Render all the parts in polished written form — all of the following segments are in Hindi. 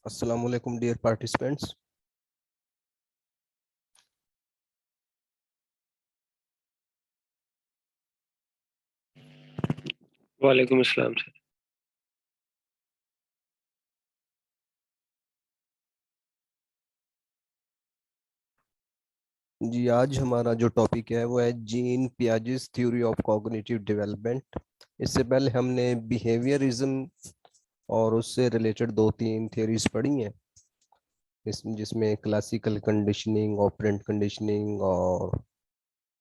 Assalamu alaikum, dear participants. वालेकुम अस्सलाम सर। जी, आज हमारा जो टॉपिक है वो है gene Piaget's theory of cognitive development. इससे पहले हमने बिहेवियरिज्म और उससे रिलेटेड दो तीन थ्योरीज पढ़ी हैं, जिसमें क्लासिकल कंडीशनिंग, ऑपरेंट कंडीशनिंग और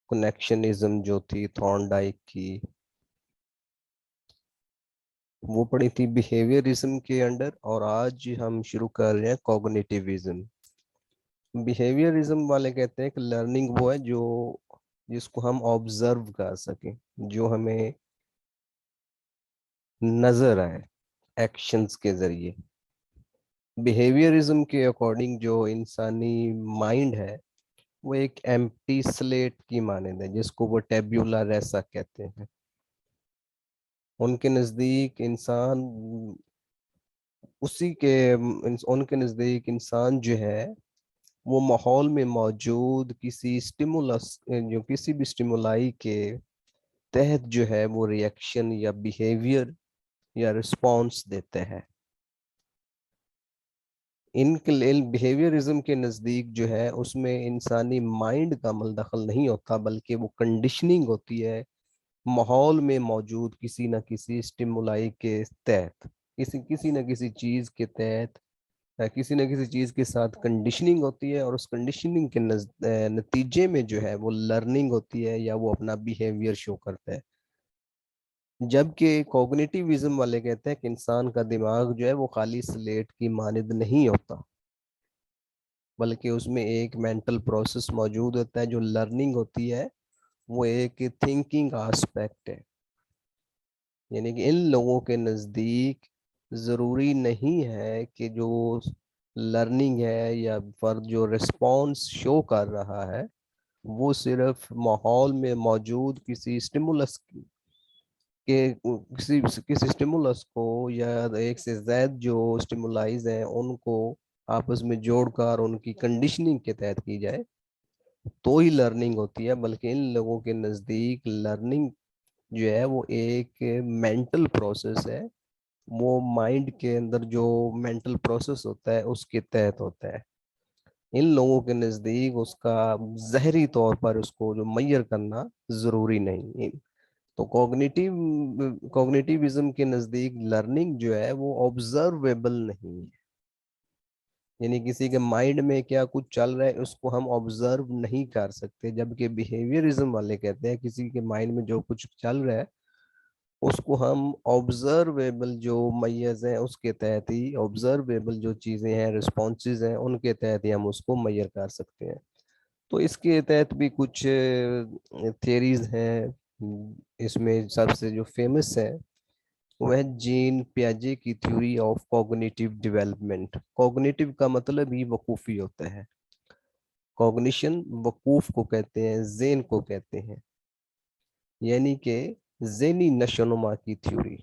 कनेक्शनिज्म जो थी थॉर्नडाइक की, वो पढ़ी थी बिहेवियरिज्म के अंडर। और आज हम शुरू कर रहे हैं कॉग्निटिविज्म। बिहेवियरिज्म वाले कहते हैं कि लर्निंग वो है जो जिसको हम ऑब्जर्व कर सकें, जो हमें नजर आए एक्शंस के जरिए। बिहेवियरिज्म के अकॉर्डिंग जो इंसानी माइंड है वो एक एम्प्टी स्लेट की मानद है, जिसको वो टेब्यूला रैसा कहते हैं। उनके नज़दीक इंसान उनके नज़दीक इंसान जो है वो माहौल में मौजूद किसी स्टिमुलस, जो किसी भी स्टिमुलाई के तहत जो है वो रिएक्शन या बिहेवियर या रिस्पॉन्स देते हैं। इनके बिहेवियरिज्म के नज़दीक जो है उसमें इंसानी माइंड का अमल दखल नहीं होता, बल्कि वो कंडीशनिंग होती है माहौल में मौजूद किसी न किसी स्टिमुलाई के तहत, किसी किसी न किसी चीज़ के तहत, किसी न किसी चीज़ के साथ कंडीशनिंग होती है। और उस कंडीशनिंग के नतीजे में जो है वो लर्निंग होती है या वो अपना बिहेवियर शो करता है। जबकि कॉग्निटिविज्म वाले कहते हैं कि इंसान का दिमाग जो है वो खाली स्लेट की मानद नहीं होता, बल्कि उसमें एक मेंटल प्रोसेस मौजूद होता है। जो लर्निंग होती है वो एक थिंकिंग आस्पेक्ट है। यानी कि इन लोगों के नज़दीक ज़रूरी नहीं है कि जो लर्निंग है या फर्द जो रिस्पॉन्स शो कर रहा है वो सिर्फ माहौल में मौजूद किसी स्टिमुलस के किसी किसी स्टिमुलस को या एक से ज्यादा जो स्टिमुलाइज हैं उनको आपस में जोड़कर उनकी कंडीशनिंग के तहत की जाए तो ही लर्निंग होती है। बल्कि इन लोगों के नज़दीक लर्निंग जो है वो एक मेंटल प्रोसेस है। वो माइंड के अंदर जो मेंटल प्रोसेस होता है उसके तहत होता है। इन लोगों के नज़दीक उसका ज़हरी तौर पर उसको जो मैयर करना ज़रूरी नहीं। तो कॉग्निटिविज्म के नज़दीक लर्निंग जो है वो ऑब्जर्वेबल नहीं है। यानी किसी के माइंड में क्या कुछ चल रहा है उसको हम ऑब्जर्व नहीं कर सकते, जबकि बिहेवियरिज्म वाले कहते हैं किसी के माइंड में जो कुछ चल रहा है उसको हम ऑब्जर्वेबल जो मैयज हैं उसके तहत ही, ऑब्जर्वेबल जो चीज़ें हैं रिस्पॉन्सेज हैं उनके तहत ही हम उसको मैयर कर सकते हैं। तो इसके तहत भी कुछ थियरीज हैं। इसमें सबसे जो फेमस है वह जीन पियाजे की theory of cognitive development. Cognitive का मतलब ही वकूफ़ी होता है। कॉग्निशन वकूफ को कहते हैं, जेन को कहते हैं, यानी कि जेनी नशोनुमा की थ्योरी।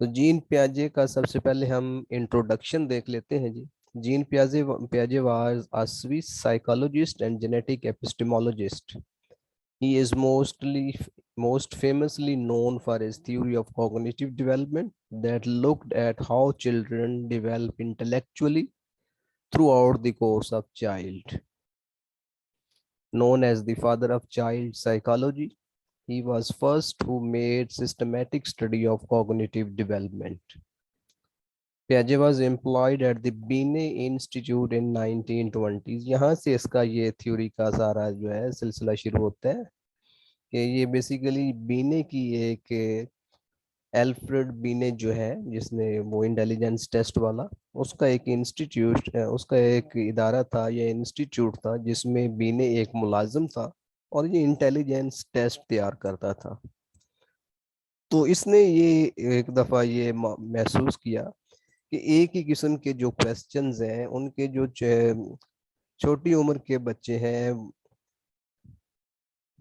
तो जीन पियाजे का सबसे पहले हम इंट्रोडक्शन देख लेते हैं जी। Gene पियाजे पियाजे was a Swiss psychologist and genetic एपिस्टेमोलॉजिस्ट. He is most famously known for his theory of cognitive development that looked at how children develop intellectually throughout the course of child. Known as the father of child psychology, he was first who made systematic study of cognitive development. Piaget was employed at the Binet Institute in 1920s. यहाँ से इसका ये थ्योरी का सारा जो है सिलसिला शुरू होता है कि ये बेसिकली बीने की एक, एल्फ्रेड बीने जो है जिसने वो इंटेलिजेंस टेस्ट वाला, उसका एक इंस्टीट्यूट, उसका एक इदारा था या इंस्टीट्यूट था जिसमें बीने एक मुलाजिम था और ये इंटेलिजेंस टेस्ट तैयार करता था। तो इसने ये एक दफ़ा ये महसूस किया कि एक ही किस्म के जो क्वेश्चंस हैं उनके जो छोटी उम्र के बच्चे हैं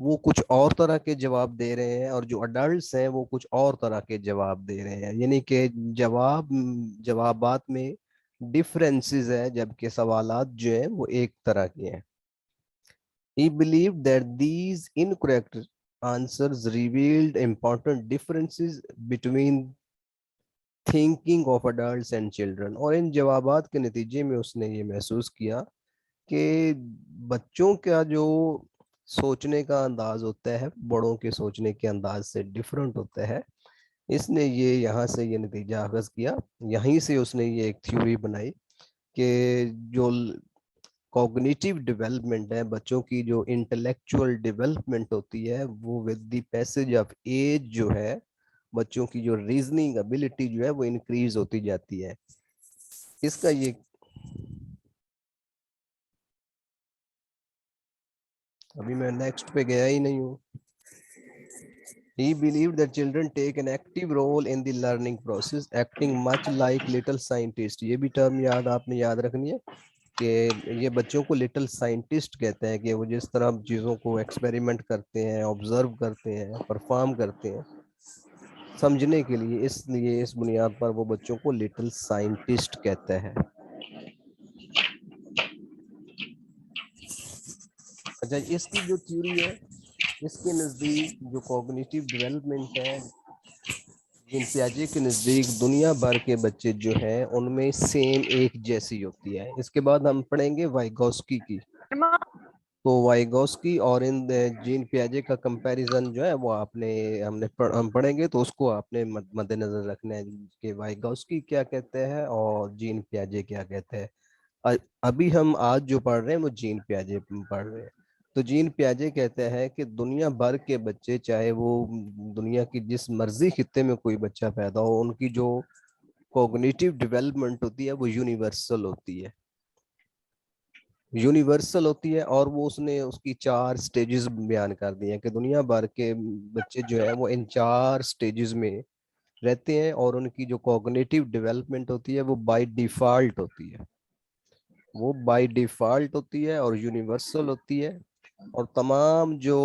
वो कुछ और तरह के जवाब दे रहे हैं, और जो अडल्ट्स हैं वो कुछ और तरह के जवाब दे रहे हैं। यानी कि जवाबात में डिफरेंसेस है, जबकि सवालात जो है वो एक तरह के हैं। He believed that these incorrect answers revealed important differences between thinking of adults and children। और इन जवाबात के नतीजे में उसने ये महसूस किया कि बच्चों का जो सोचने का अंदाज होता है बड़ों के सोचने के अंदाज से डिफरेंट होता है। इसने ये यहाँ से ये नतीजा अखज़ किया, यहीं से उसने ये एक थ्योरी बनाई कि जो कॉग्निटिव डेवलपमेंट है, बच्चों की जो इंटेलेक्चुअल डेवलपमेंट होती है, वो with the passage of age जो है बच्चों की जो रीजनिंग एबिलिटी जो है वो इंक्रीज होती जाती है। इसका ये अभी मैं नेक्स्ट पे गया ही नहीं हूँ। He believed that children take an active role in the learning process, acting much like little scientists। ये भी टर्म आपने याद रखनी है कि ये बच्चों को लिटिल साइंटिस्ट कहते हैं, कि वो जिस तरह चीज़ों को एक्सपेरिमेंट करते हैं, ऑब्जर्व करते हैं, परफॉर्म करते हैं समझने के लिए, इसलिए इस बुनियाद पर वो बच्चों को लिटिल साइंटिस्ट कहता है। अच्छा, इसकी जो थ्योरी है, इसके नज़दीक जो कॉग्निटिव डेवलपमेंट है, जीन पियाजे के नज़दीक दुनिया भर के बच्चे जो हैं उनमें सेम एक जैसी होती है। इसके बाद हम पढ़ेंगे वाइगोस्की की। तो वाइगोस्की और इन जीन पियाजे का कंपैरिजन जो है वो हम पढ़ेंगे, तो उसको आपने मद्देनजर रखना है कि वाइगोस्की क्या कहते हैं और जीन पियाजे क्या कहते हैं। अभी हम आज जो पढ़ रहे हैं वो जीन पियाजे पढ़ रहे हैं। तो जीन पियाजे कहते हैं कि दुनिया भर के बच्चे, चाहे वो दुनिया की जिस मर्जी खित्ते में कोई बच्चा पैदा हो, उनकी जो कॉग्निटिव डेवलपमेंट होती है वो यूनिवर्सल होती है। और वो उसने उसकी 4 स्टेजेस बयान कर दी हैं कि दुनिया भर के बच्चे जो है वो इन 4 स्टेजेस में रहते हैं, और उनकी जो कॉग्निटिव डेवलपमेंट होती है वो बाय डिफॉल्ट होती है और यूनिवर्सल होती है। और तमाम जो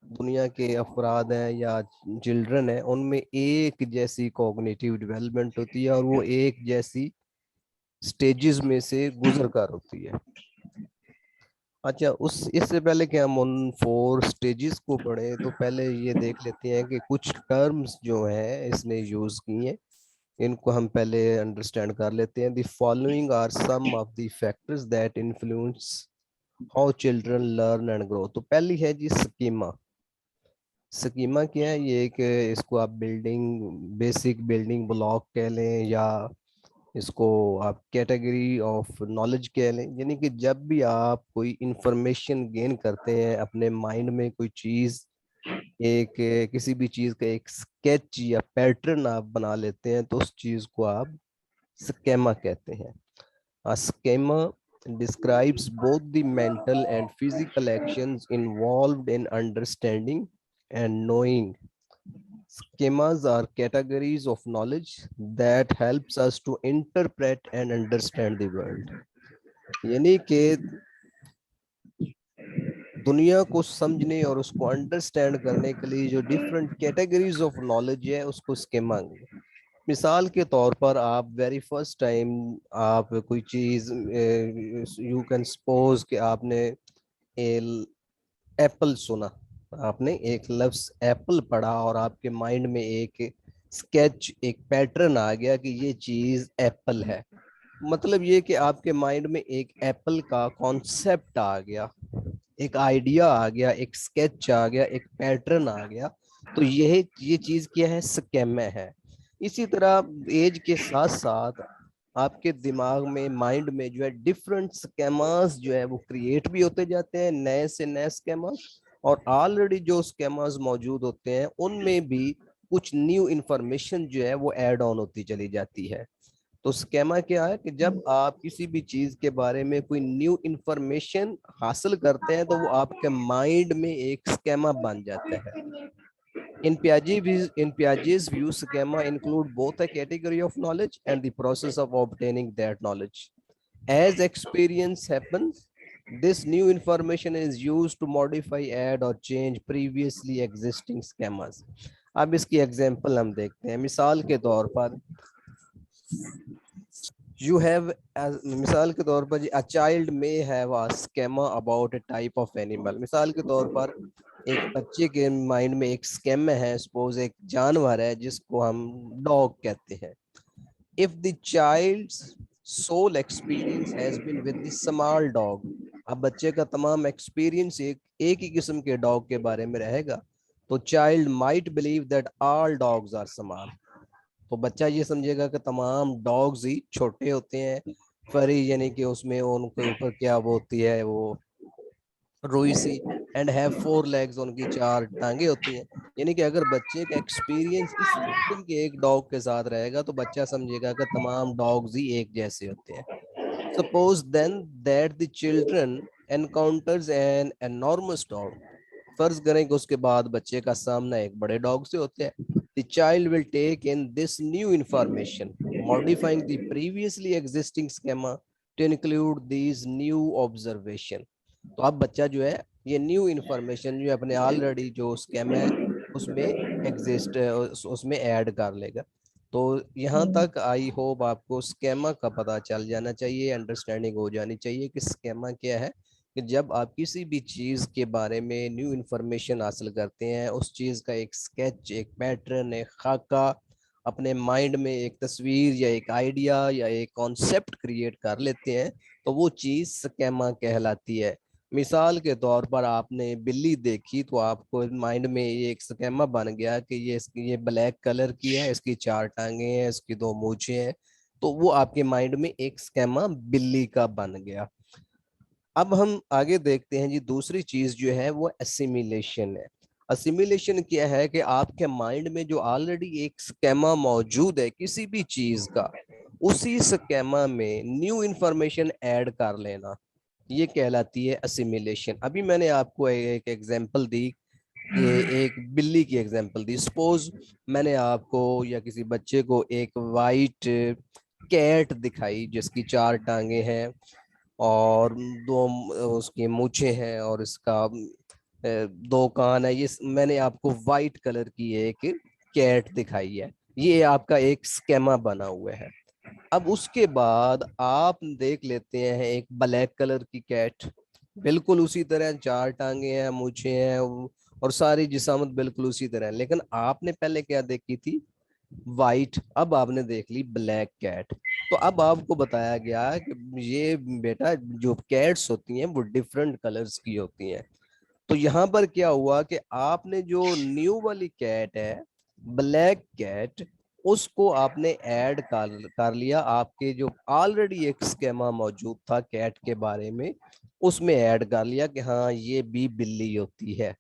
दुनिया के अफराद हैं या चिल्ड्रन हैं उनमें एक जैसी कॉग्निटिव डेवलपमेंट होती है, और वो एक जैसी स्टेजेस में से गुजर कर होती है। अच्छा, उस इससे पहले कि हम उन 4 स्टेजेस को पढ़े, तो पहले ये देख लेते हैं कि कुछ टर्म्स जो हैं इसने यूज की हैं, इनको हम पहले अंडरस्टैंड कर लेते हैं। The following are some of the factors that influence how children learn and grow. तो पहली है जी स्कीमा। स्कीमा क्या है? ये एक, इसको आप बेसिक बिल्डिंग ब्लॉक कह लें, या इसको आप कैटेगरी ऑफ नॉलेज कह लें। यानी कि जब भी आप कोई इंफॉर्मेशन गेन करते हैं अपने माइंड में, कोई चीज, एक किसी भी चीज का एक स्केच या पैटर्न आप बना लेते हैं, तो उस चीज को आप स्केमा कहते हैं। A schema describes both the mental and physical actions involved in understanding and knowing। Schemas are categories of knowledge that helps us to interpret and understand the world। यानी कि दुनिया को समझने और उसको अंडरस्टैंड करने के लिए जो डिफरेंट कैटेगरीज ऑफ नॉलेज है उसको स्कीमा। मिसाल के तौर पर, आप वेरी फर्स्ट टाइम आप कोई चीज, यू कैन सपोज कि आपने एप्पल सुना, आपने एक लफ्ज एप्पल पढ़ा और आपके माइंड में एक स्केच, एक पैटर्न आ गया कि ये चीज एप्पल है। मतलब ये कि आपके माइंड में एक एप्पल का कॉन्सेप्ट आ गया, एक आइडिया आ गया, एक स्केच आ गया, एक पैटर्न आ गया। तो ये चीज क्या है? स्केमा है। इसी तरह एज के साथ साथ आपके दिमाग में, माइंड में जो है डिफरेंट स्केमास जो है वो क्रिएट भी होते जाते हैं, नए से नए स्केमास। और ऑलरेडी जो स्केमास मौजूद होते हैं उनमें भी कुछ न्यू इंफॉर्मेशन जो है वो ऐड ऑन होती चली जाती है। तो स्केमा क्या है कि जब आप किसी भी चीज के बारे में कोई न्यू इंफॉर्मेशन हासिल करते हैं, तो वो आपके माइंड में एक स्केमा बन जाता है। In Piaget's view, schema include both a category of knowledge and the process of obtaining that knowledge. As experience happens, This new information is used to modify, add or change previously existing schemas. अब इसकी एग्जांपल हम देखते हैं। मिसाल के तौर पर you have, मिसाल के तौर पर a child may have a schema about a type of animal. मिसाल के तौर पर एक बच्चे के माइंड में एक स्केमा है, सपोज एक जानवर है जिसको हम डॉग कहते हैं। If the child's sole experience has been with the small dog, अब बच्चे का तमाम एक्सपीरियंस एक ही किस्म के डॉग के बारे में रहेगा, तो child might believe that all dogs are small. तो बच्चा ये समझेगा कि तमाम डॉग्स ही छोटे होते हैं। फरी यानी कि उसमें उनके ऊपर क्या वो होती है, वो रुई सी, एंड हैव 4 लेग्स, उनकी 4 टांगे होती हैं। यानी कि अगर बच्चे का एक्सपीरियंस इस किस्म के एक डॉग के साथ रहेगा तो बच्चा समझेगा कि तमाम डॉग्स ही एक जैसे होते हैं। Suppose then that the children encounters an enormous dog. फर्ज करें कि उसके बाद बच्चे का सामना एक बड़े डॉग से होते हैं। The child will take in this new information, modifying the previously existing schema to include these new observation. तो अब बच्चा जो है ये न्यू इंफॉर्मेशन जो अपने ऑलरेडी जो स्कीमा है उसमें एग्जिस्ट उसमें ऐड कर लेगा। तो यहाँ तक आई होप आपको स्कीमा का पता चल जाना चाहिए, अंडरस्टैंडिंग हो जानी चाहिए कि स्कीमा क्या है। कि जब आप किसी भी चीज़ के बारे में न्यू इंफॉर्मेशन हासिल करते हैं, उस चीज़ का एक स्केच, एक पैटर्न, एक खाका, अपने माइंड में एक तस्वीर या एक आइडिया या एक कॉन्सेप्ट क्रिएट कर लेते हैं, तो वो चीज़ स्कीमा कहलाती है। मिसाल के तौर पर आपने बिल्ली देखी तो आपको माइंड में ये एक स्कीमा बन गया कि ये ब्लैक कलर की है, इसकी 4 टांगे हैं, इसकी 2 मूछें हैं। तो वो आपके माइंड में एक स्कीमा बिल्ली का बन गया। अब हम आगे देखते हैं जी, दूसरी चीज जो है वो असिमिलेशन है। असिमिलेशन क्या है कि आपके माइंड में जो ऑलरेडी एक स्कीमा मौजूद है किसी भी चीज का, उसी स्कीमा में न्यू इंफॉर्मेशन ऐड कर लेना, ये कहलाती है असिमिलेशन। अभी मैंने आपको एक एग्जांपल दी कि एक बिल्ली की एग्जांपल दी। सपोज मैंने आपको या किसी बच्चे को एक वाइट कैट दिखाई जिसकी 4 टांगे हैं और 2 उसकी मूछें हैं और इसका 2 कान है। ये मैंने आपको वाइट कलर की एक कैट दिखाई है, ये आपका एक स्केमा बना हुआ है। अब उसके बाद आप देख लेते हैं एक ब्लैक कलर की कैट, बिल्कुल उसी तरह 4 टांगे हैं, मूछें हैं और सारी जिसामत बिल्कुल उसी तरह है। लेकिन आपने पहले क्या देखी थी, वाइट, अब आपने देख ली ब्लैक कैट। तो अब आपको बताया गया कि ये बेटा जो कैट्स होती हैं वो डिफरेंट कलर्स की होती हैं। तो यहाँ पर क्या हुआ कि आपने जो न्यू वाली कैट है, ब्लैक कैट, उसको आपने ऐड कर लिया आपके जो ऑलरेडी एक स्कीमा मौजूद था कैट के बारे में, उसमें ऐड कर लिया कि हाँ ये भी बिल्ली होती है।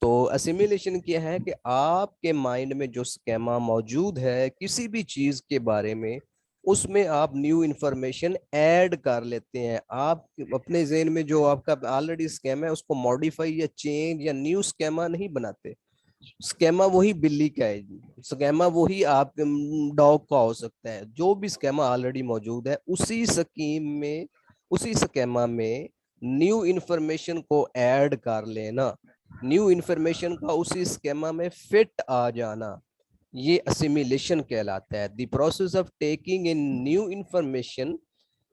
तो असिमिलेशन क्या है कि आपके माइंड में जो स्कीमा मौजूद है किसी भी चीज के बारे में, उसमें आप न्यू इंफॉर्मेशन ऐड कर लेते हैं। आप अपने ज़हन में जो आपका ऑलरेडी स्कीमा है उसको मॉडिफाई या चेंज या न्यू स्कीमा नहीं बनाते। स्कीमा वही बिल्ली का है, स्कीमा वही आप डॉग का हो सकता है। जो भी स्कीमा ऑलरेडी मौजूद है उसी स्कीम में, उसी स्कीमा में न्यू इंफॉर्मेशन को ऐड कर लेना, न्यू इंफॉर्मेशन का उसी स्कीमा में फिट आ जाना, ये असिमिलेशन कहलाता है। The process of taking in new information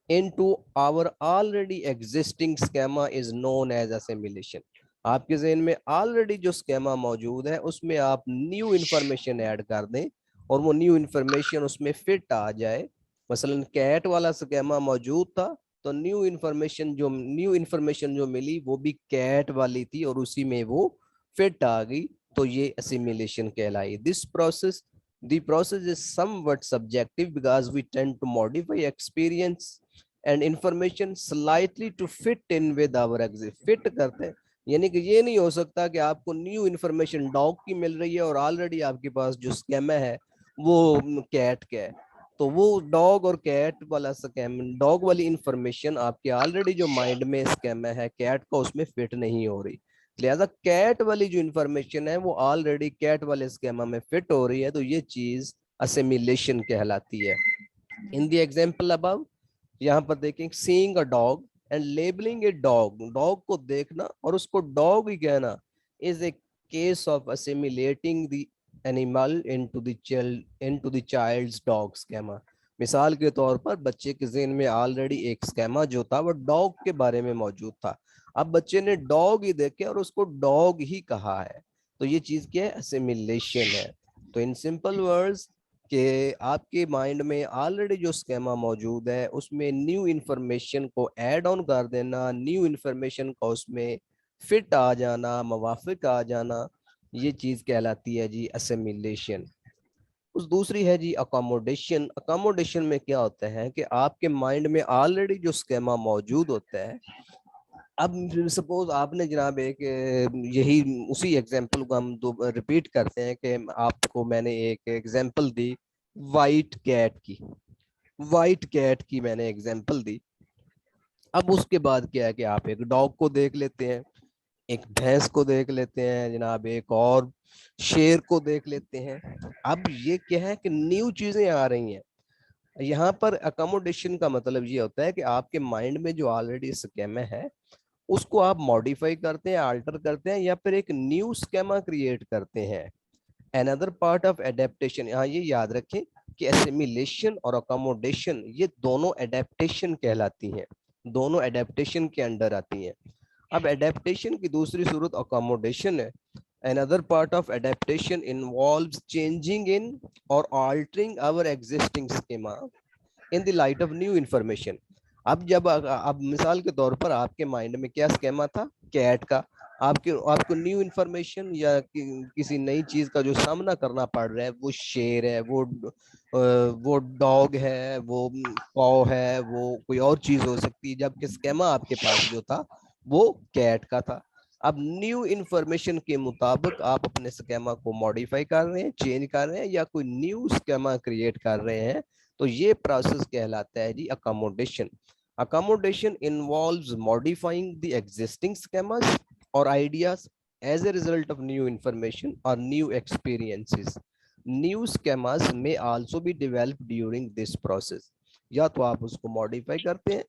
into our already existing schema is known as assimilation। आपके ज़हन में ऑलरेडी जो स्कीमा मौजूद है उसमें आप न्यू इंफॉर्मेशन ऐड कर दें और वो न्यू इंफॉर्मेशन उसमें फिट आ जाए। मसलन कैट वाला स्कीमा मौजूद था तो न्यू इंफॉर्मेशन जो मिली वो भी कैट वाली थी और उसी में वो फिट आ गई, तो ये assimilation कहलाई। The process is somewhat subjective because we tend to modify experience and information slightly to fit in with our fit करते हैं। यानी कि ये नहीं हो सकता कि आपको न्यू इंफॉर्मेशन डॉग की मिल रही है और ऑलरेडी आपके पास जो स्कीमा है वो कैट का है, तो वो डॉग और कैट वाला स्कीम, डॉग वाली इंफॉर्मेशन आपके ऑलरेडी जो माइंड में स्कीमा है कैट का उसमें फिट नहीं हो रही। लिहाजा कैट वाली जो इंफॉर्मेशन है वो ऑलरेडी कैट वाले स्कीमा में फिट हो रही है, तो ये चीज असिमिलेशन कहलाती है। इन द एग्जांपल अबव, यहाँ पर देखें, seeing a dog and labelling a dog, dog को देखना और उसको डॉग ही कहना is a case of assimilating the animal into the child's dog schema. मिसाल के तौर पर बच्चे के ज़हन में ऑलरेडी एक स्केमा जो था वो डॉग के बारे में मौजूद था, अब बच्चे ने डॉग ही देखे और उसको डॉग ही कहा है, तो ये चीज क्या है, असिमिलेशन है। तो इन सिंपल वर्ड्स कि आपके माइंड में ऑलरेडी जो स्केमा मौजूद है उसमें न्यू इंफॉर्मेशन को ऐड ऑन कर देना, न्यू इंफॉर्मेशन का उसमें फिट आ जाना, मवाफिक आ जाना, ये चीज कहलाती है जी असिमिलेशन। उस दूसरी है जी अकोमोडेशन। अकोमोडेशन में क्या होता है कि आपके माइंड में ऑलरेडी जो स्केमा मौजूद होता है, अब सपोज आपने जनाब एक यही उसी एग्जांपल को हम दो रिपीट करते हैं कि आपको मैंने एक एग्जांपल दी वाइट कैट की, वाइट कैट की मैंने एग्जांपल दी। अब उसके बाद क्या है कि आप एक डॉग को देख लेते हैं, एक भैंस को देख लेते हैं जनाब, एक और शेर को देख लेते हैं। अब ये क्या है कि न्यू चीजें आ रही हैं। यहाँ पर अकोमोडेशन का मतलब ये होता है कि आपके माइंड में जो ऑलरेडी स्केमा है उसको आप मॉडिफाई करते हैं, अल्टर करते हैं, या फिर एक न्यू स्केमा क्रिएट करते हैं। अनदर पार्ट ऑफ एडेप्टेशन, यहाँ ये याद रखें कि एसिमिलेशन और अकोमोडेशन ये दोनों एडेप्टेशन कहलाती हैं, दोनों एडेप्टेशन के अंडर आती हैं। अब एडेप्टेशन की दूसरी सूरत अकोमोडेशन है। Another part of adaptation involves changing in or altering our existing schema in the light of new information. अब मिसाल के तौर पर आपके माइंड में क्या स्केमा था, कैट का, आपको न्यू इंफॉर्मेशन या किसी नई चीज का जो सामना करना पड़ रहा है, वो शेर है, वो डॉग है, वो कौ है, वो कोई और चीज हो सकती है, जबकि स्केमा आपके पास जो था वो कैट का था। अब न्यू इंफॉर्मेशन के मुताबिक आप अपने स्केमा को मॉडिफाई कर रहे हैं, चेंज कर रहे हैं, या कोई न्यू स्केमा क्रिएट कर रहे हैं, तो ये प्रोसेस कहलाता है जी accommodation. Accommodation involves modifying the existing schemas और ideas as a result of new information और new experiences. New schemas may also be develop during this process, या तो आप उसको मॉडिफाई करते हैं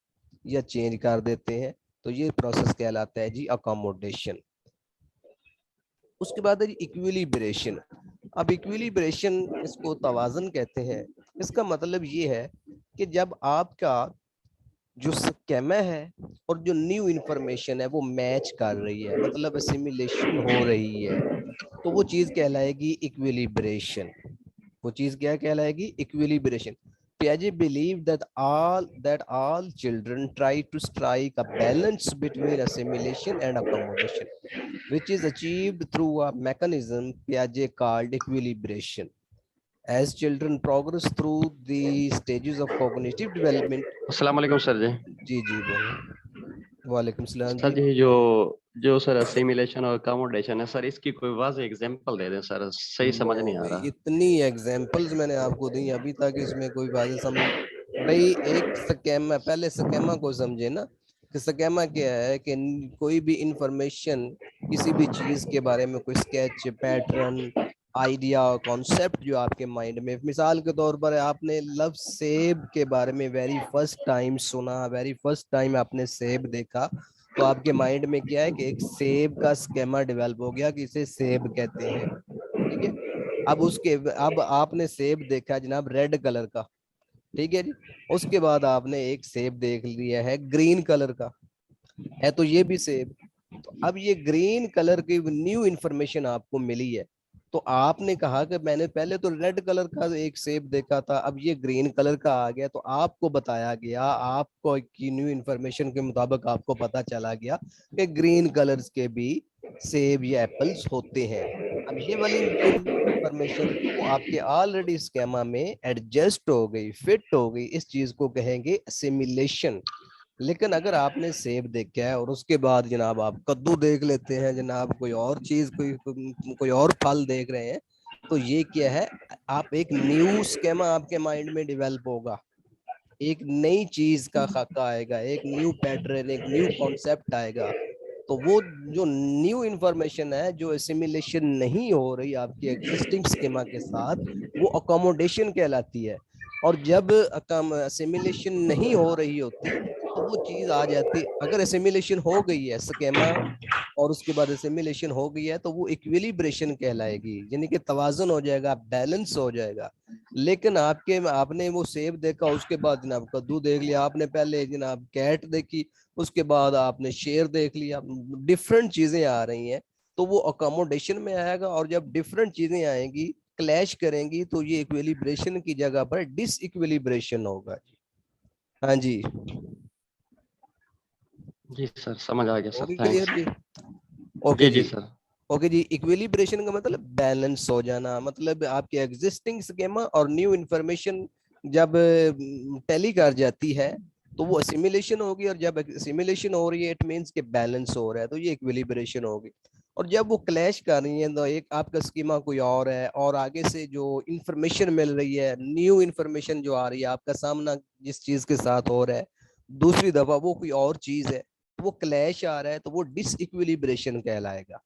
या चेंज कर देते हैं, तो ये प्रोसेस कहलाता है जी अकोमोडेशन। उसके बाद है जी इक्विलिब्रेशन। अब इक्विलिब्रेशन इसको तवाज़न कहते हैं। इसका मतलब ये है कि जब आपका जो स्केमा है और जो न्यू इंफॉर्मेशन है वो मैच कर रही है, मतलब असिमिलेशन हो रही है, तो वो चीज कहलाएगी इक्विलिब्रेशन। वो चीज क्या कहलाएगी, equilibration. Piaget believed that all children try to strike a balance between assimilation and accommodation, which is achieved through a mechanism Piaget called equilibration. As children progress through the stages of cognitive development। अस्सलाम वालेकुम सर जी। जी जी बोले। वालेकुम सलाम सर जी। जी, जो जो सर असिमिलेशन और अकोमोडेशन है सर, इसकी कोई वाज़ेह एग्जांपल दे दें सर, सही समझ नहीं आ रहा। इतनी एग्जाम्पल्स मैंने आपको दी अभी तक, इसमें कोई वाज़ेह समझ। भाई एक स्कैमा, पहले स्कैमा को समझे ना, कि स्कैमा क्या है कि कोई भी इंफॉर्मेशन किसी भी चीज के बारे में, कोई स्केच, पैटर्न, आइडिया, कॉन्सेप्ट जो आपके माइंड में, मिसाल के तौर पर आपने लव सेब के बारे में वेरी फर्स्ट टाइम सुना, वेरी फर्स्ट टाइम आपने सेब देखा, तो आपके माइंड में क्या है कि एक सेब का स्केमा डेवलप हो गया कि इसे सेब कहते हैं। ठीक है। अब आपने सेब देखा जनाब रेड कलर का, ठीक है जी। उसके बाद आपने एक सेब देख लिया है ग्रीन कलर का, है तो ये भी सेब। तो अब ये ग्रीन कलर की न्यू इंफॉर्मेशन आपको मिली है, तो आपने कहा कि मैंने पहले तो रेड कलर का एक सेब देखा था, अब ये ग्रीन कलर का आ गया, तो आपको बताया गया, आपको की न्यू इंफॉर्मेशन के मुताबिक आपको पता चला गया कि ग्रीन कलर्स के भी सेब या एप्पल्स होते हैं। अब ये वाली जो इंफॉर्मेशन थी वो आपके ऑलरेडी स्केमा में एडजस्ट हो गई, फिट हो गई, इस चीज को कहेंगे असिमिलेशन। लेकिन अगर आपने सेब देखा है और उसके बाद जनाब आप कद्दू देख लेते हैं जनाब, कोई और चीज, कोई और फल देख रहे हैं, तो ये क्या है, आप एक न्यू स्केमा आपके माइंड में डेवलप होगा, एक नई चीज का खाका आएगा, एक न्यू पैटर्न, एक न्यू कॉन्सेप्ट आएगा। तो वो जो न्यू इंफॉर्मेशन है, जो एसिमिलेशन नहीं हो रही आपकी एग्जिस्टिंग स्कीमा के साथ, वो अकोमोडेशन कहलाती है। और जब असिमिलेशन नहीं हो रही होती तो वो चीज आ जाती। अगर एसिमिलेशन हो गई है स्केमा और उसके बाद एसिमिलेशन हो गई है तो वो इक्विलिब्रेशन कहलाएगी, यानी कि तवाज़ुन हो जाएगा, बैलेंस हो जाएगा। लेकिन आपने वो सेब देखा, उसके बाद जनाब कद्दू देख लिया, आपने पहले जनाब कैट देखी, उसके बाद आपने शेर देख लिया, डिफरेंट चीजें आ रही हैं। तो वो अकोमोडेशन में आएगा, और जब डिफरेंट चीजें आएंगी क्लैश करेंगी तो ये इक्विलिब्रेशन की जगह पर डिस इक्विलिब्रेशन होगा। हाँ जी, जी सर, समझ आ गया सर, होगी क्लियर थैंक्स। जी। ओके जी जी जी। सर। ओके जी, इक्विलिब्रेशन का मतलब बैलेंस हो जाना, मतलब आपके एग्जिस्टिंग स्कीमा और न्यू इंफॉर्मेशन जब टैली कर जाती है तो वो असिमिलेशन होगी, और जब असिमिलेशन हो रही है इट मींस कि बैलेंस हो रहा है, तो ये इक्विलिब्रेशन होगी। और जब वो क्लैश कर रही है तो एक आपका स्कीमा कोई और है, और आगे से जो इंफॉर्मेशन मिल रही है, न्यू इंफॉर्मेशन जो आ रही है, आपका सामना जिस चीज के साथ हो रहा है दूसरी दफा वो कोई और चीज है, वो क्लैश आ रहा है, तो वो डिस इक्विलिब्रेशन कहलाएगा।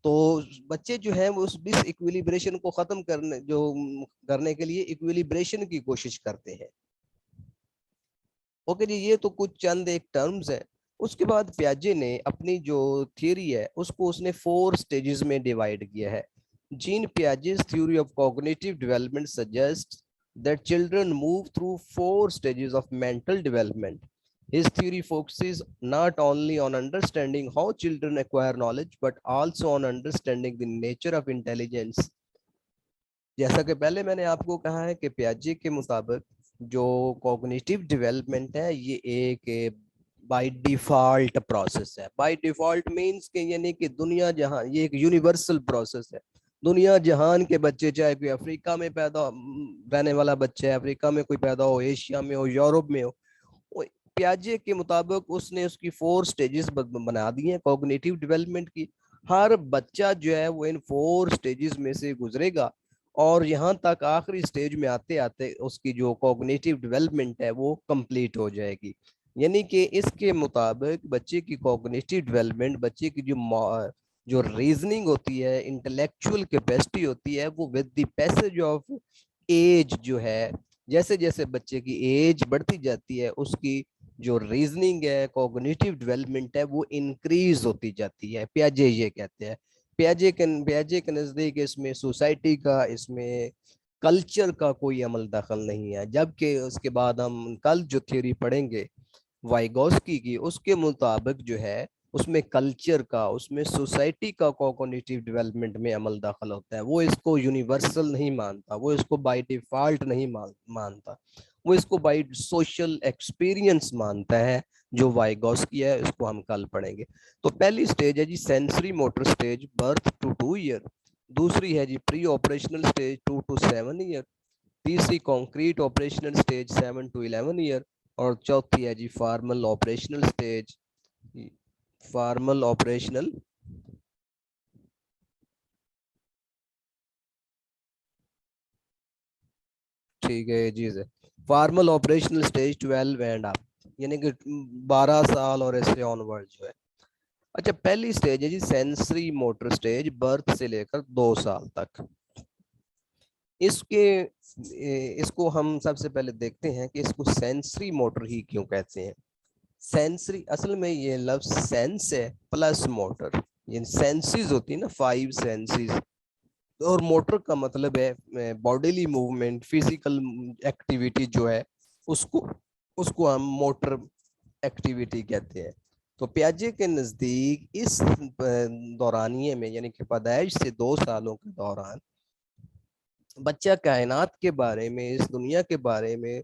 तो बच्चे जो है वो उस डिस इक्विलिब्रेशन को खत्म करने के लिए इक्विलिब्रेशन की कोशिश करते हैं। ओके जी, ये तो कुछ चंद एक टर्म्स है। उसके बाद प्याजे ने अपनी जो थियरी है उसको उसने 4 स्टेजेस में डिवाइड किया है। Jean Piaget's theory of cognitive development suggests that children move through 4 stages of mental development. His theory focuses not only on understanding how children acquire knowledge but also on understanding the nature of intelligence. जैसा कि पहले मैंने आपको कहा है कि पियाजे के मुताबिक जो कॉग्निटिव डेवलपमेंट है ये एक बाय डिफॉल्ट प्रोसेस है। बाय डिफॉल्ट मींस कि यानी कि दुनिया जहां, ये एक यूनिवर्सल प्रोसेस है। दुनिया जहान के बच्चे, चाहे कोई अफ्रीका में पैदा रहने वाला बच्चा है, अफ्रीका में कोई पैदा हो, एशिया में हो, यूरोप में हो, पियाजे के मुताबिक उसने उसकी 4 स्टेजेस बना दी हैं कॉग्निटिव डेवलपमेंट की। हर बच्चा जो है वो इन 4 स्टेजेस में से गुजरेगा, और यहाँ तक आखिरी स्टेज में आते आते उसकी जो कॉग्निटिव डेवलपमेंट है वो कंप्लीट हो जाएगी। यानी कि इसके मुताबिक बच्चे की कॉग्निटिव डेवलपमेंट, बच्चे की जो रीजनिंग होती है, इंटेलेक्चुअल कैपेसिटी होती है, वो with the passage of age जो है, जैसे जैसे बच्चे की एज बढ़ती जाती है उसकी जो रीजनिंग है, कॉग्निटिव डेवलपमेंट है, वो इंक्रीज होती जाती है। पियाजे ये कहते हैं। पियाजे के नजदीक इसमें सोसाइटी का, इसमें कल्चर का कोई अमल दखल नहीं है। जबकि उसके बाद हम कल जो थ्योरी पढ़ेंगे वाइगोस्की की, उसके मुताबिक जो है उसमें कल्चर का, उसमें सोसाइटी का कॉग्निटिव डेवलपमेंट में अमल दखल होता है। वो इसको यूनिवर्सल नहीं मानता, वो इसको बाय डिफॉल्ट नहीं मानता, वो इसको बाय सोशल एक्सपीरियंस मानता है। जो वाइगोस्की है इसको हम कल पढ़ेंगे। तो पहली स्टेज है जी sensory motor stage, birth to 2 year. दूसरी है जी pre operational stage, 2 to 7 year. तीसरी concrete operational stage, 7 to 11 year. और चौथी है जी formal operational stage, formal operational, ठीक है जी sir, formal operational stage 12 and up, यानी कि 12 साल और ऐसे ऑनवर्ड जो है। अच्छा, पहली स्टेज है जी सेंसरी मोटर स्टेज, बर्थ से लेकर 2 साल तक। इसके इसको हम सबसे पहले देखते हैं कि इसको सेंसरी मोटर ही क्यों कहते हैं। सेंसरी, असल में ये लफ्ज सेंस है प्लस मोटर, ये सेंसेस होती है ना, 5 सेंसेस। और मोटर का मतलब है बॉडीली मूवमेंट, फिजिकल एक्टिविटी जो है उसको उसको हम मोटर एक्टिविटी कहते हैं। तो पियाजे के नजदीक इस दौरानिए में, यानी कि पैदाइश से 2 सालों के दौरान बच्चा कायनात के बारे में, इस दुनिया के बारे में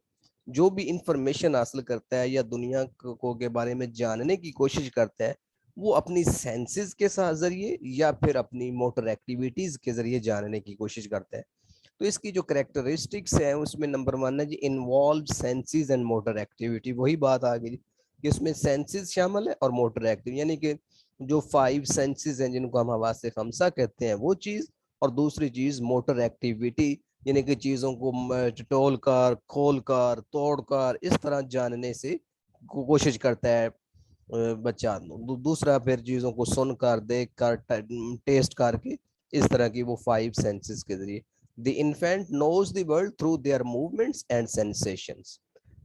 जो भी इंफॉर्मेशन हासिल करता है या दुनिया को के बारे में जानने की कोशिश करता है, वो अपनी सेंसेस के साथ जरिए या फिर अपनी मोटर एक्टिविटीज के जरिए जानने की कोशिश करता है। तो इसकी जो करेक्टरिस्टिक्स है उसमें नंबर 1 है जी involve senses and motor activity. वही बात आ गई कि इसमें सेंसेस शामिल है और मोटर एक्टिविटी, यानी कि जो 5 सेंसेस हैं जिनको हम हवासे खमसा कहते हैं वो चीज, और दूसरी चीज मोटर एक्टिविटी, यानी कि चीजों को टटोल कर, खोल कर, तोड़ कर, इस तरह जानने से कोशिश करता है बच्चा। दूसरा फिर चीजों को सुनकर, देख कर, टेस्ट करके, इस तरह की वो 5 सेंसेस के जरिए। The infant knows the world through their movements and sensations.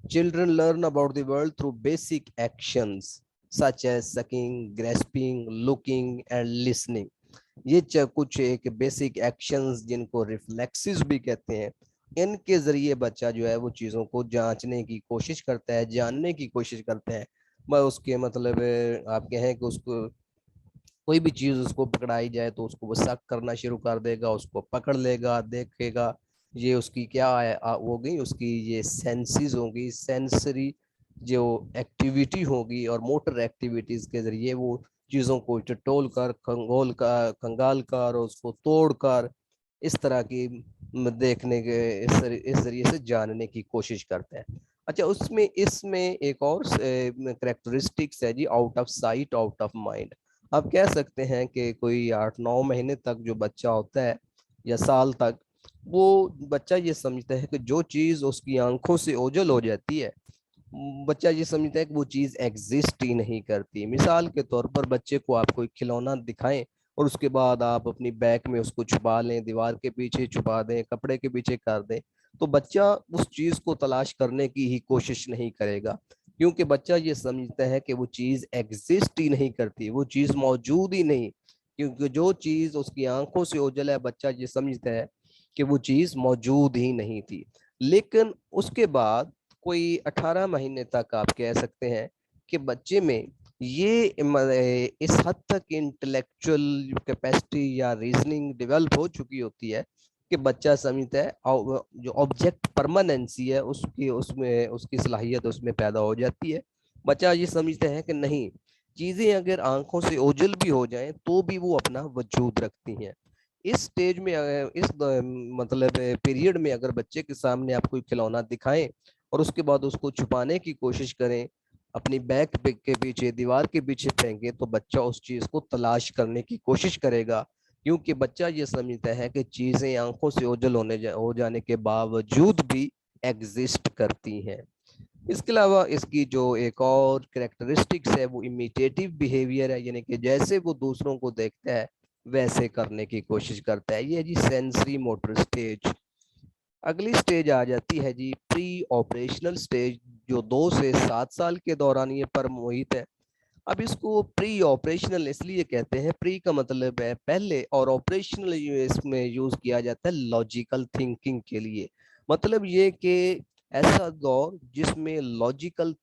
Children learn about the world through basic actions such as sucking, grasping, looking and listening. ये कुछ एक बेसिक एक्शंस जिनको रिफ्लेक्सेस भी कहते हैं, इनके जरिए बच्चा जो है वो चीज़ों को जांचने की कोशिश करता है, जानने की कोशिश करता है। मैं उसके मतलब आप कहें कि उसको कोई भी चीज उसको पकड़ाई जाए तो उसको वो शक करना शुरू कर देगा, उसको पकड़ लेगा, देखेगा। ये उसकी क्या है हो गई, उसकी ये सेंसेस होगी, सेंसरी जो एक्टिविटी होगी और मोटर एक्टिविटीज के जरिए वो चीजों को टटोल कर, खंगाल कर, उसको तोड़ कर, इस तरह की देखने के इस जरिए से जानने की कोशिश करता है। अच्छा, उसमें इसमें एक और करेक्टरिस्टिक्स है जी, out of sight out of mind. आप कह सकते हैं कि कोई 8-9 महीने तक जो बच्चा होता है या साल तक, वो बच्चा ये समझता है कि जो चीज उसकी आंखों से ओझल हो जाती है, बच्चा ये समझता है कि वो चीज एग्जिस्ट ही नहीं करती। मिसाल के तौर पर बच्चे को आप कोई खिलौना दिखाएं और उसके बाद आप अपनी बैग में उसको छुपा लें, दीवार के पीछे छुपा दें, कपड़े के पीछे कर दें, तो बच्चा उस चीज को तलाश करने की ही कोशिश नहीं करेगा, क्योंकि बच्चा ये समझता है कि वो चीज एग्जिस्ट ही नहीं करती, वो चीज मौजूद ही नहीं। क्योंकि जो चीज उसकी आंखों से ओझल है, बच्चा ये समझता है कि वो चीज मौजूद ही नहीं थी। लेकिन उसके बाद कोई 18 महीने तक आप कह सकते हैं कि बच्चे में ये इस हद तक इंटेलेक्चुअल कैपेसिटी या रीजनिंग डेवलप हो चुकी होती है कि बच्चा समझता है जो ऑब्जेक्ट परमानेंसी है उसकी, उसमें उसकी सलाहियत उसमें पैदा हो जाती है। बच्चा ये समझता है कि नहीं, चीजें अगर आंखों से ओझल भी हो जाएं तो भी वो अपना वजूद रखती हैं। इस स्टेज में मतलब पीरियड में अगर बच्चे के सामने आप कोई खिलौना दिखाएं और उसके बाद उसको छुपाने की कोशिश करें, अपनी बैग के पीछे, दीवार के पीछे फेंके, तो बच्चा उस चीज को तलाश करने की कोशिश करेगा, क्योंकि बच्चा ये समझता है कि चीजें आंखों से ओझल हो जाने के बावजूद भी एग्जिस्ट करती हैं। इसके अलावा इसकी जो एक और कैरेक्टरिस्टिक्स है वो इमिटेटिव बिहेवियर है, यानी कि जैसे वो दूसरों को देखता है वैसे करने की कोशिश करता है। ये जी सेंसरी मोटर स्टेज। अगली स्टेज आ जाती है जी प्री ऑपरेशनल स्टेज, जो 2 से 7 साल के दौरान ये पर मोहित है। अब इसको प्री ऑपरेशनल इसलिए कहते हैं, प्री का मतलब है पहले और ऑपरेशनल इसमें यूज किया जाता है लॉजिकल थिंकिंग के लिए। मतलब ये कि ऐसा दौर जिसमें लॉजिकल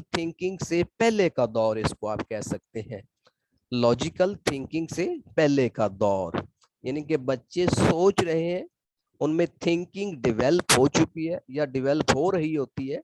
थिंकिंग से पहले का दौर, इसको आप कह सकते हैं लॉजिकल थिंकिंग से पहले का दौर। यानी कि बच्चे सोच रहे हैं, उनमें थिंकिंग डेवलप हो चुकी है या डेवलप हो रही होती है,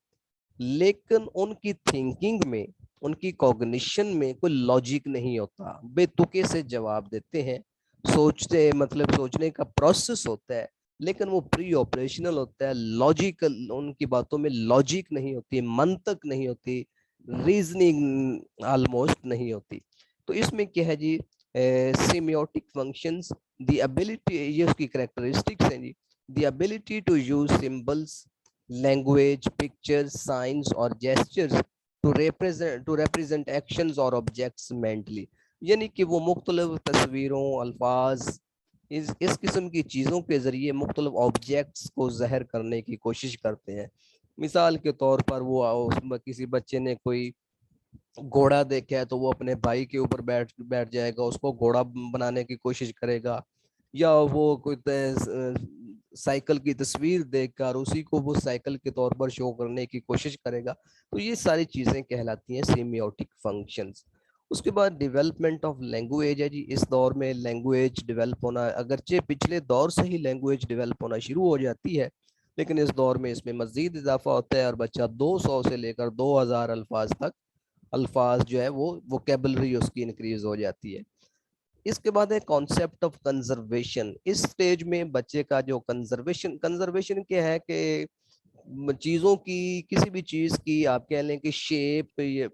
लेकिन उनकी थिंकिंग में, उनकी कॉग्निशन में कोई लॉजिक नहीं होता, बेतुके से जवाब देते हैं, सोचते मतलब सोचने का प्रोसेस होता है, लेकिन वो प्री ऑपरेशनल होता है, लॉजिकल, उनकी बातों में लॉजिक नहीं होती, मंतक नहीं होती, रीजनिंग ऑलमोस्ट नहीं होती। तो इसमें क्या है जी, सिमियोटिक फंक्शंस, द एबिलिटी, ये उसकी करेक्टरिस्टिक्स हैं जी, the ability to use symbols, language, pictures, signs और जेस्चर्स टू रिप्रेजेंट एक्शंस और ऑब्जेक्ट्स मेंटली। यानी कि वो मुख्तलिफ तस्वीरों, अल्फाज, इस किस्म की चीज़ों के ज़रिए मुख्तलिफ ऑब्जेक्ट्स को ज़हर करने की कोशिश करते हैं। मिसाल के तौर पर वो उसमें किसी बच्चे ने कोई घोड़ा देखा है तो वो अपने भाई के ऊपर बैठ बैठ जाएगा, उसको घोड़ा बनाने की कोशिश करेगा, या वो कोई साइकिल की तस्वीर देखकर उसी को वो साइकिल के तौर पर शो करने की कोशिश करेगा। तो ये सारी चीजें कहलाती हैं सेमियोटिक फंक्शंस। उसके बाद डेवलपमेंट ऑफ लैंग्वेज है जी। इस दौर में लैंग्वेज डेवलप होना, अगरचे पिछले दौर से ही लैंग्वेज डेवलप होना शुरू हो जाती है, लेकिन इस दौर में इसमें मजीद इजाफा होता है और बच्चा 200 से लेकर 2000 अल्फाज तक, अल्फाज जो है वो वोकेबलरी उसकी इंक्रीज हो जाती है। इसके बाद है कॉन्सेप्ट ऑफ कंजर्वेशन। इस स्टेज में बच्चे का जो कंजर्वेशन, कंजर्वेशन क्या है कि चीजों की, किसी भी चीज की आप कह लें कि शेप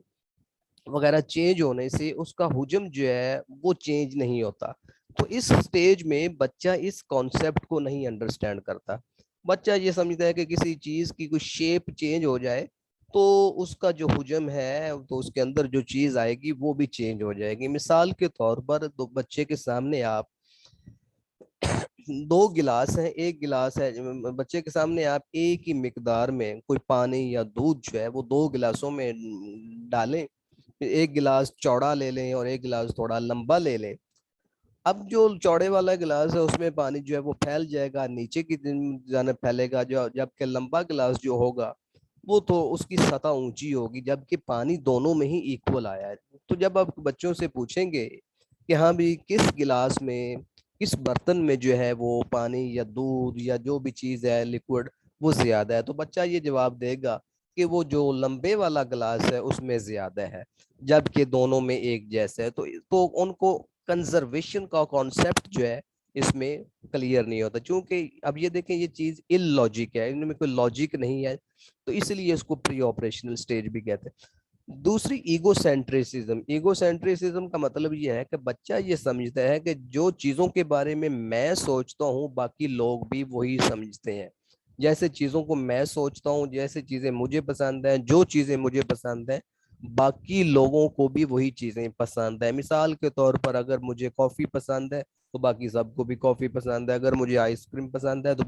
वगैरह चेंज होने से उसका हुजम जो है वो चेंज नहीं होता। तो इस स्टेज में बच्चा इस कॉन्सेप्ट को नहीं अंडरस्टैंड करता। बच्चा ये समझता है कि किसी चीज की कुछ शेप चेंज हो जाए तो उसका जो हुजम है, तो उसके अंदर जो चीज आएगी वो भी चेंज हो जाएगी। मिसाल के तौर पर तो बच्चे के सामने आप दो गिलास हैं, एक गिलास है, बच्चे के सामने आप एक ही मिकदार में कोई पानी या दूध जो है वो दो गिलासों में डालें, एक गिलास चौड़ा ले लें और एक गिलास थोड़ा लंबा ले लें। अब जो चौड़े वाला गिलास है उसमें पानी जो है वो फैल जाएगा, नीचे की जानब फैलेगा, जो जबकि लंबा गिलास जो होगा वो तो उसकी सतह ऊंची होगी, जबकि पानी दोनों में ही इक्वल आया है। तो जब आप बच्चों से पूछेंगे कि हाँ भी किस गिलास में, किस बर्तन में जो है वो पानी या दूध या जो भी चीज़ है लिक्विड वो ज्यादा है, तो बच्चा ये जवाब देगा कि वो जो लंबे वाला गिलास है उसमें ज्यादा है, जबकि दोनों में एक जैसा है। तो उनको कंजर्वेशन का कॉन्सेप्ट जो है इसमें क्लियर नहीं होता, क्योंकि अब ये देखें ये चीज इलॉजिक है, इनमें कोई लॉजिक नहीं है, तो इसलिए इसको प्री ऑपरेशनल स्टेज भी कहते हैं। दूसरी ईगोसेंट्रिसिज्म। ईगोसेंट्रिसिज्म का मतलब ये है कि बच्चा ये समझता है कि जो चीजों के बारे में मैं सोचता हूँ बाकी लोग भी वही समझते हैं, जैसे चीजों को मैं सोचता हूँ, जैसे चीजें मुझे पसंद है, जो चीजें मुझे पसंद है बाकी लोगों को भी वही चीजें पसंद है। मिसाल के तौर पर अगर मुझे कॉफी पसंद है तो बाकी सबको भी कॉफी पसंद है, अगर मुझे आइसक्रीम पसंद है तो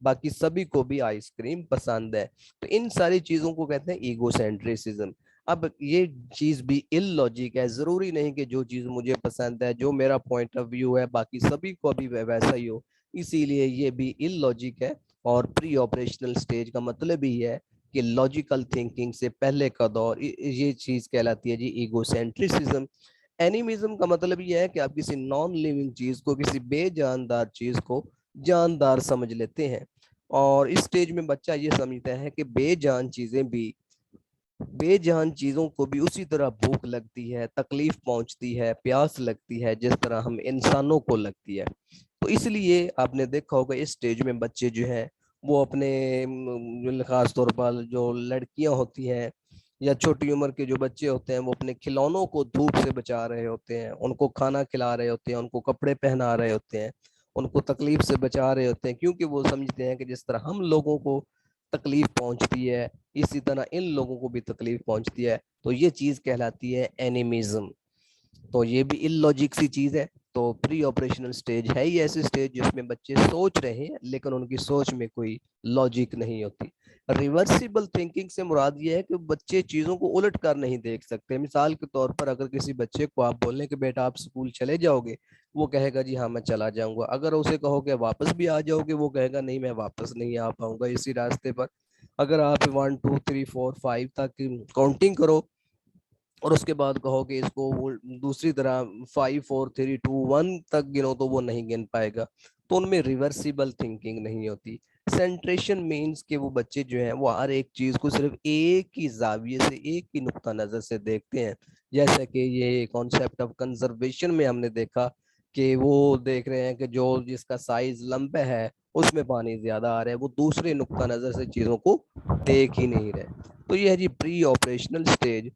बाकी सभी को भी आइसक्रीम पसंद है। तो इन सारी चीजों को कहते हैं ईगोसेंट्रिसिज्म। अब ये चीज भी इलॉजिक है, जरूरी नहीं कि जो चीज मुझे पसंद है, जो मेरा पॉइंट ऑफ व्यू है बाकी सभी को भी वैसा ही हो, इसीलिए ये भी इलॉजिक है। और प्री ऑपरेशनल स्टेज का मतलब ही है कि लॉजिकल थिंकिंग से पहले का दौर, ये चीज कहलाती है जी ईगोसेंट्रिसिज्म। एनिमिज्म का मतलब ये है कि आप किसी नॉन लिविंग चीज को, किसी बेजानदार चीज को जानदार समझ लेते हैं, और इस स्टेज में बच्चा ये समझता है कि बेजान चीजों को भी उसी तरह भूख लगती है, तकलीफ पहुंचती है, प्यास लगती है जिस तरह हम इंसानों को लगती है। तो इसलिए आपने देखा होगा इस स्टेज में बच्चे जो हैं वो अपने खास तौर पर जो लड़कियां होती हैं या छोटी उम्र के जो बच्चे होते हैं वो अपने खिलौनों को धूप से बचा रहे होते हैं, उनको खाना खिला रहे होते हैं, उनको कपड़े पहना रहे होते हैं, उनको तकलीफ से बचा रहे होते हैं, क्योंकि वो समझते हैं कि जिस तरह हम लोगों को तकलीफ पहुंचती है इसी तरह इन लोगों को भी तकलीफ पहुंचती है। तो ये चीज कहलाती है एनिमिज्म। तो ये भी इलॉजिक सी चीज है। तो प्री ऑपरेशनल स्टेज है ही ऐसी स्टेज जिसमें बच्चे सोच रहे हैं लेकिन उनकी सोच में कोई लॉजिक नहीं होती। रिवर्सिबल थिंकिंग से मुराद ये है कि बच्चे चीजों को उलट कर नहीं देख सकते। मिसाल के तौर पर अगर किसी बच्चे को आप बोलें कि बेटा आप स्कूल चले जाओगे, वो कहेगा जी हाँ मैं चला जाऊंगा। अगर उसे कहोगे वापस भी आ जाओगे, वो कहेगा नहीं मैं वापस नहीं आ पाऊंगा इसी रास्ते पर। अगर आप 1 2 3 4 5 तक काउंटिंग करो और उसके बाद कहोगे इसको वो दूसरी तरह 5 4 3 2 1 तक गिनो, तो वो नहीं गिन पाएगा। तो उनमें रिवर्सिबल थिंकिंग नहीं होती। सेंट्रेशन मीन्स कि वो बच्चे जो हैं वो हर एक चीज को सिर्फ एक ही जाविये से, एक ही नुक्ता नजर से देखते हैं। जैसे कि ये कॉन्सेप्ट ऑफ कंजर्वेशन में हमने देखा कि वो देख रहे हैं कि जो जिसका साइज लंबा है उसमें पानी ज्यादा आ रहा है, वो दूसरे नुक्ता नजर से चीजों को देख ही नहीं रहे। तो ये है जी प्री ऑपरेशनल स्टेज।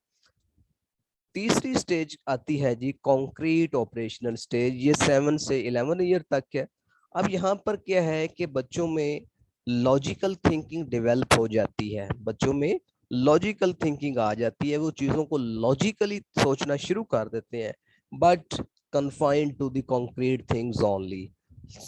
तीसरी स्टेज आती है जी कॉन्क्रीट ऑपरेशनल स्टेज, ये 7 से 11 ईयर तक है। अब यहाँ पर क्या है कि बच्चों में लॉजिकल थिंकिंग डेवलप हो जाती है, बच्चों में लॉजिकल थिंकिंग आ जाती है, वो चीज़ों को लॉजिकली सोचना शुरू कर देते हैं, but confined to the concrete things only.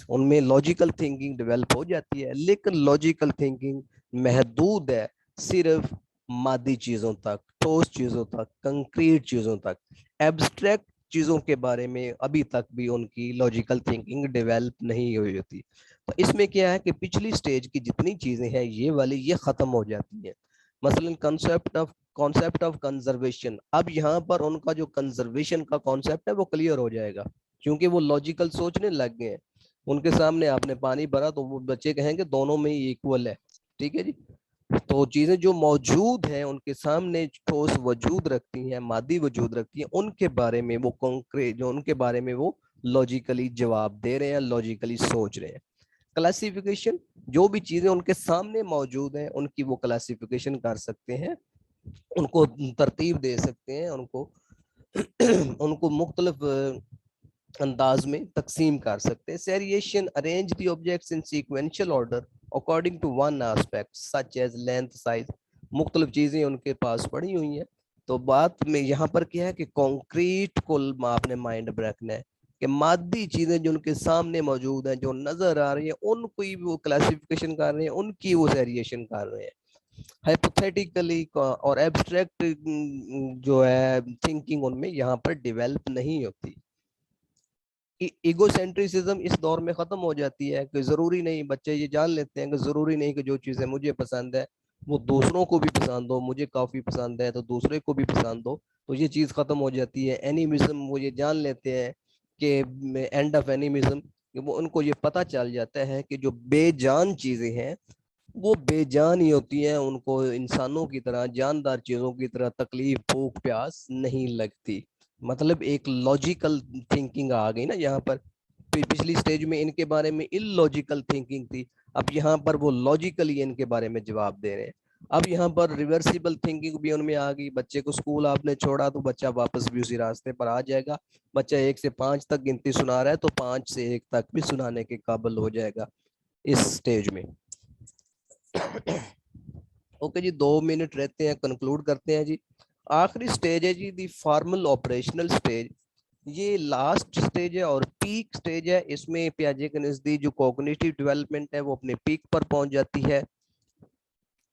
उनमें लॉजिकल थिंकिंग डेवलप हो जाती है लेकिन लॉजिकल थिंकिंग महदूद है सिर्फ मादी चीजों तक, ठोस चीजों तक, कंक्रीट चीजों तक। एब्स्ट्रैक्ट चीजों के बारे में अभी तक भी उनकी लॉजिकल थिंकिंग डेवलप नहीं हुई होती। तो इसमें क्या है कि पिछली स्टेज की जितनी चीजें हैं ये वाली ये खत्म हो जाती है। मसलन कॉन्सेप्ट ऑफ कंजर्वेशन, अब यहाँ पर उनका जो कंजर्वेशन का कॉन्सेप्ट है वो क्लियर हो जाएगा, क्योंकि वो लॉजिकल सोचने लग गए हैं। उनके सामने आपने पानी भरा तो वो बच्चे कहेंगे दोनों में ही इक्वल है। ठीक है जी। तो चीजें जो मौजूद हैं उनके सामने ठोस वजूद रखती हैं, मादी वजूद रखती हैं, उनके बारे में वो कॉन्क्रीट जो उनके बारे में वो लॉजिकली जवाब दे रहे हैं, लॉजिकली सोच रहे हैं। क्लासिफिकेशन, जो भी चीजें उनके सामने मौजूद हैं उनकी वो क्लासिफिकेशन कर सकते हैं, उनको तरतीब दे सकते हैं, उनको उनको मुख्तलिफ अंदाज में तकसीम कर सकते हैं। Seriation, arrange the objects in sequential order according to one aspect such as length size. मुख्तलिफ चीजें उनके पास पड़ी हुई हैं। तो बात में यहाँ पर क्या है कि कंक्रीट को आपने माइंड में रखना है कि मादी चीजें जो उनके सामने मौजूद हैं, जो नजर आ रही है, उनको ही वो क्लासिफिकेशन कर रहे हैं, उनकी वो वेरिएशन कर रहे हैं। हाइपोथेटिकली और एब्स्ट्रैक्ट जो है थिंकिंग उनमें यहाँ पर डेवलप नहीं होती। ईगोसेंट्रिसिज्म इस दौर में खत्म हो जाती है कि जरूरी नहीं, बच्चे ये जान लेते हैं कि जरूरी नहीं कि जो चीजें मुझे पसंद है वो दूसरों को भी पसंद हो, मुझे काफी पसंद है तो दूसरे को भी पसंद हो, तो ये चीज खत्म हो जाती है। एनिमिज्म, वो ये जान लेते हैं कि एंड ऑफ एनिमिज्म, वो उनको ये पता चल जाता है कि जो बेजान चीजें हैं वो बेजान ही होती हैं, उनको इंसानों की तरह, जानदार चीजों की तरह तकलीफ, भूख, प्यास नहीं लगती। मतलब एक लॉजिकल थिंकिंग आ गई ना यहाँ पर। पिछली स्टेज में इनके बारे में इलॉजिकल थिंकिंग थी, अब यहाँ पर वो लॉजिकली इनके बारे में जवाब दे रहे हैं। अब यहाँ पर रिवर्सिबल थिंकिंग भी उनमें आ गई। बच्चे को स्कूल आपने छोड़ा तो बच्चा वापस भी उसी रास्ते पर आ जाएगा। बच्चा 1 से 5 तक गिनती सुना रहा है तो 5 से 1 तक भी सुनाने के काबिल हो जाएगा इस स्टेज में। ओके जी, 2 मिनट रहते हैं, कंक्लूड करते हैं जी। आखिरी स्टेज है जी दी फॉर्मल ऑपरेशनल स्टेज। ये लास्ट स्टेज है और पीक स्टेज है। इसमें पियाजे के नजदीक जो कॉग्निटिव डेवलपमेंट है वो अपने पीक पर पहुंच जाती है।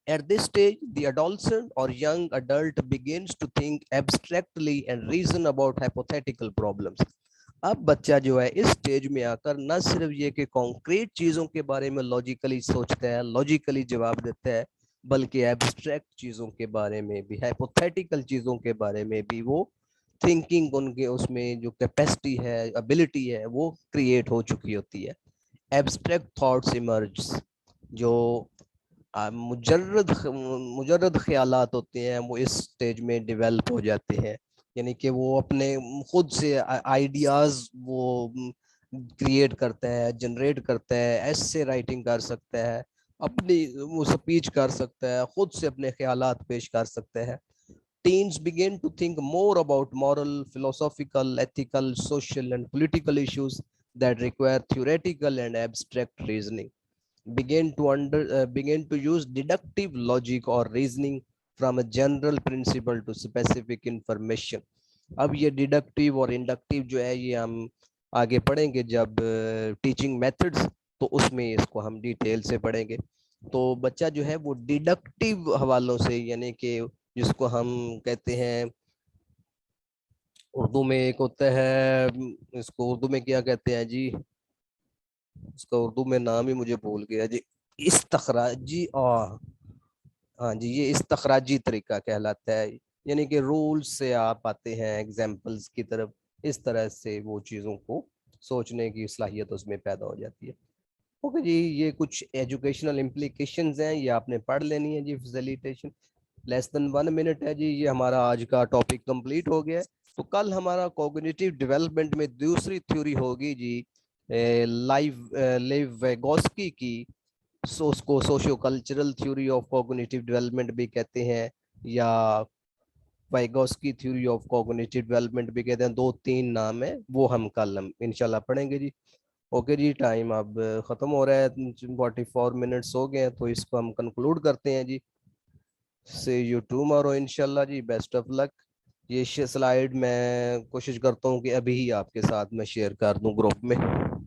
At this stage, the adolescent or young adult begins to think abstractly and reason about hypothetical problems. अब बच्चा जो है इस स्टेज में आकर न सिर्फ ये कि कॉन्क्रीट चीजों के बारे में लॉजिकली सोचता है, लॉजिकली जवाब देता है, बल्कि एब्स्ट्रैक्ट चीजों के बारे में भी, हाइपोथेटिकल चीजों के बारे में भी वो थिंकिंग, उनके उसमें जो कैपेसिटी है, एबिलिटी है, वो क्रिएट हो चुकी होती है। एब्स्ट्रैक्ट थॉट्स इमर्ज, जो मुजर्रद ख्यालात होते हैं वो इस स्टेज में डेवलप हो जाते हैं। यानी कि वो अपने खुद से आइडियाज वो क्रिएट करता है, जनरेट करता है, ऐसे राइटिंग कर सकता है, अपनी वो स्पीच कर सकता है, खुद से अपने ख्यालात पेश कर सकता है। Teens begin to think more about moral, philosophical, ethical, social, and political issues that require theoretical and abstract reasoning. Begin to use deductive logic or reasoning from a general principle to specific information. अब ये डिडक्टिव और इंडक्टिव जो है ये हम आगे पढ़ेंगे जब टीचिंग मेथड्स, तो उसमें इसको हम डिटेल से पढ़ेंगे। तो बच्चा जो है वो डिडक्टिव हवालों से, यानी कि जिसको हम कहते हैं उर्दू में एक होता है, इसको उर्दू में क्या कहते हैं जी, उसका उर्दू में नाम ही मुझे भूल गया जी, इस्तखराजी, हाँ जी, ये इस्तखराजी तरीका कहलाता है। यानी कि रूल्स से आप आते हैं एग्जाम्पल्स की तरफ, इस तरह से वो चीज़ों को सोचने की सलाहियत उसमें पैदा हो जाती है। ओके जी, ये कुछ एजुकेशनल इम्प्लीकेशंस हैं, ये आपने पढ़ लेनी है जी। फैसिलिटेशन लेस देन 1 मिनट है जी। ये हमारा आज का टॉपिक कंप्लीट हो गया है। तो कल हमारा कॉग्निटिव डेवलपमेंट में दूसरी थ्योरी होगी जी, लेव वेगोस्की की। उसको socio cultural theory of cognitive development भी कहते हैं, या Vygotsky theory of cognitive development भी कहते हैं। 2-3 नाम है, वो हम कल इंशाल्लाह पढ़ेंगे जी। ओके जी, टाइम अब खत्म हो रहा है, 44 मिनट्स हो गए हैं, तो इसको हम कंक्लूड करते हैं जी। से यू टुमारो इंशाल्लाह जी, बेस्ट ऑफ लक। ये स्लाइड मैं कोशिश करता हूँ कि अभी ही आपके साथ मैं शेयर कर दूं ग्रुप में।